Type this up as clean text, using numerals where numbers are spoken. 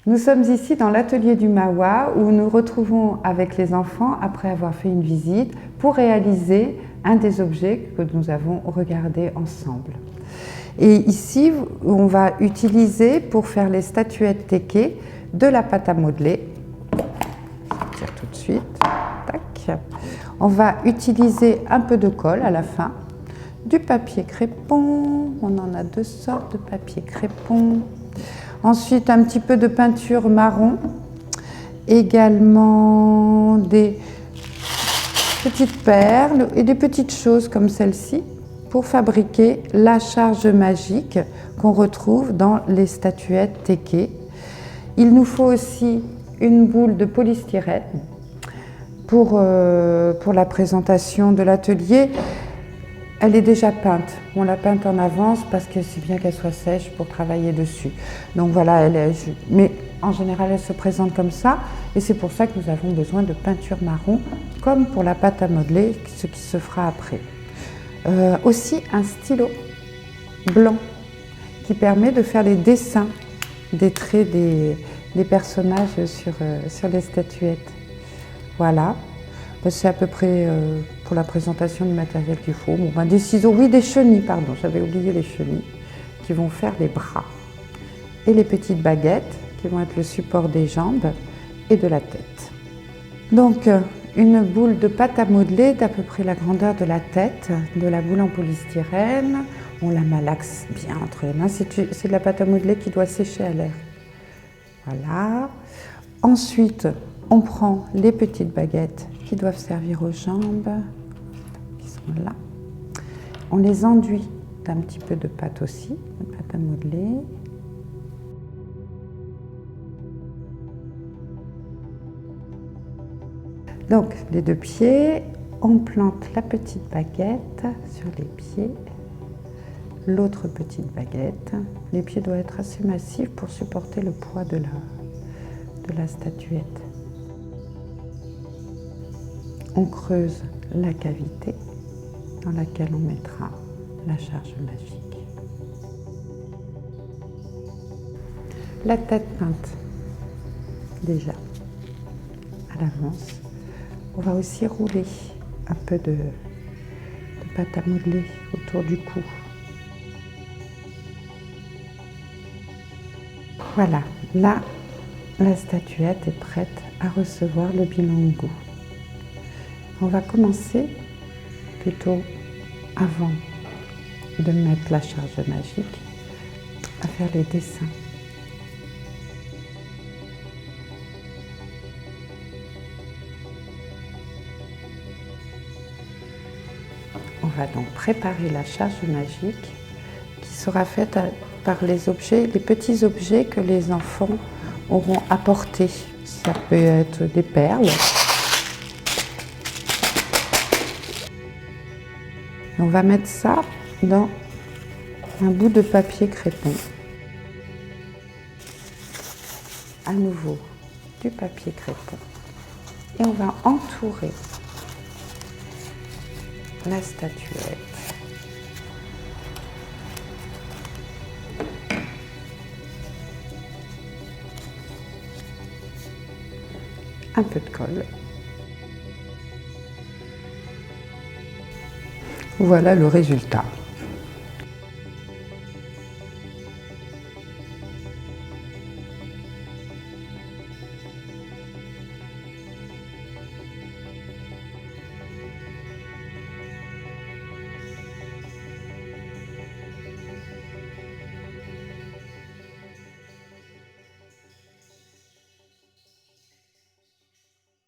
Nous sommes ici dans l'atelier du Mawa où nous retrouvons avec les enfants après avoir fait une visite pour réaliser un des objets que nous avons regardé ensemble. Et ici, on va utiliser pour faire les statuettes teké de la pâte à modeler. Je tire tout de suite. Tac. On va utiliser un peu de colle à la fin, du papier crépon. On en a deux sortes de papier crépon. Ensuite, un petit peu de peinture marron, également des petites perles et des petites choses comme celle-ci pour fabriquer la charge magique qu'on retrouve dans les statuettes teké. Il nous faut aussi une boule de polystyrène pour la présentation de l'atelier. Elle est déjà peinte. On l'a peinte en avance parce que c'est bien qu'elle soit sèche pour travailler dessus. Donc voilà, mais en général, elle se présente comme ça. Et c'est pour ça que nous avons besoin de peinture marron, comme pour la pâte à modeler, ce qui se fera après. Aussi un stylo blanc qui permet de faire les dessins des traits des personnages sur les statuettes. Voilà. C'est à peu près pour la présentation du matériel qu'il faut. Bon, ben des ciseaux, oui, des chenilles, pardon, j'avais oublié les chenilles, qui vont faire les bras. Et les petites baguettes, qui vont être le support des jambes et de la tête. Donc, une boule de pâte à modeler d'à peu près la grandeur de la tête, de la boule en polystyrène. On la malaxe bien entre les mains. C'est de la pâte à modeler qui doit sécher à l'air. Voilà. Ensuite, on prend les petites baguettes qui doivent servir aux jambes, qui sont là. On les enduit d'un petit peu de pâte aussi, de pâte à modeler. Donc, les deux pieds, on plante la petite baguette sur les pieds, l'autre petite baguette. Les pieds doivent être assez massifs pour supporter le poids de la statuette. On creuse la cavité dans laquelle on mettra la charge magique. La tête peinte déjà à l'avance. On va aussi rouler un peu de pâte à modeler autour du cou. Voilà, là, la statuette est prête à recevoir le bilango. On va commencer plutôt avant de mettre la charge magique à faire les dessins. On va donc préparer la charge magique qui sera faite par les petits objets que les enfants auront apportés. Ça peut être des perles. On va mettre ça dans un bout de papier crépon. À nouveau du papier crépon. Et on va entourer la statuette. Un peu de colle. Voilà le résultat.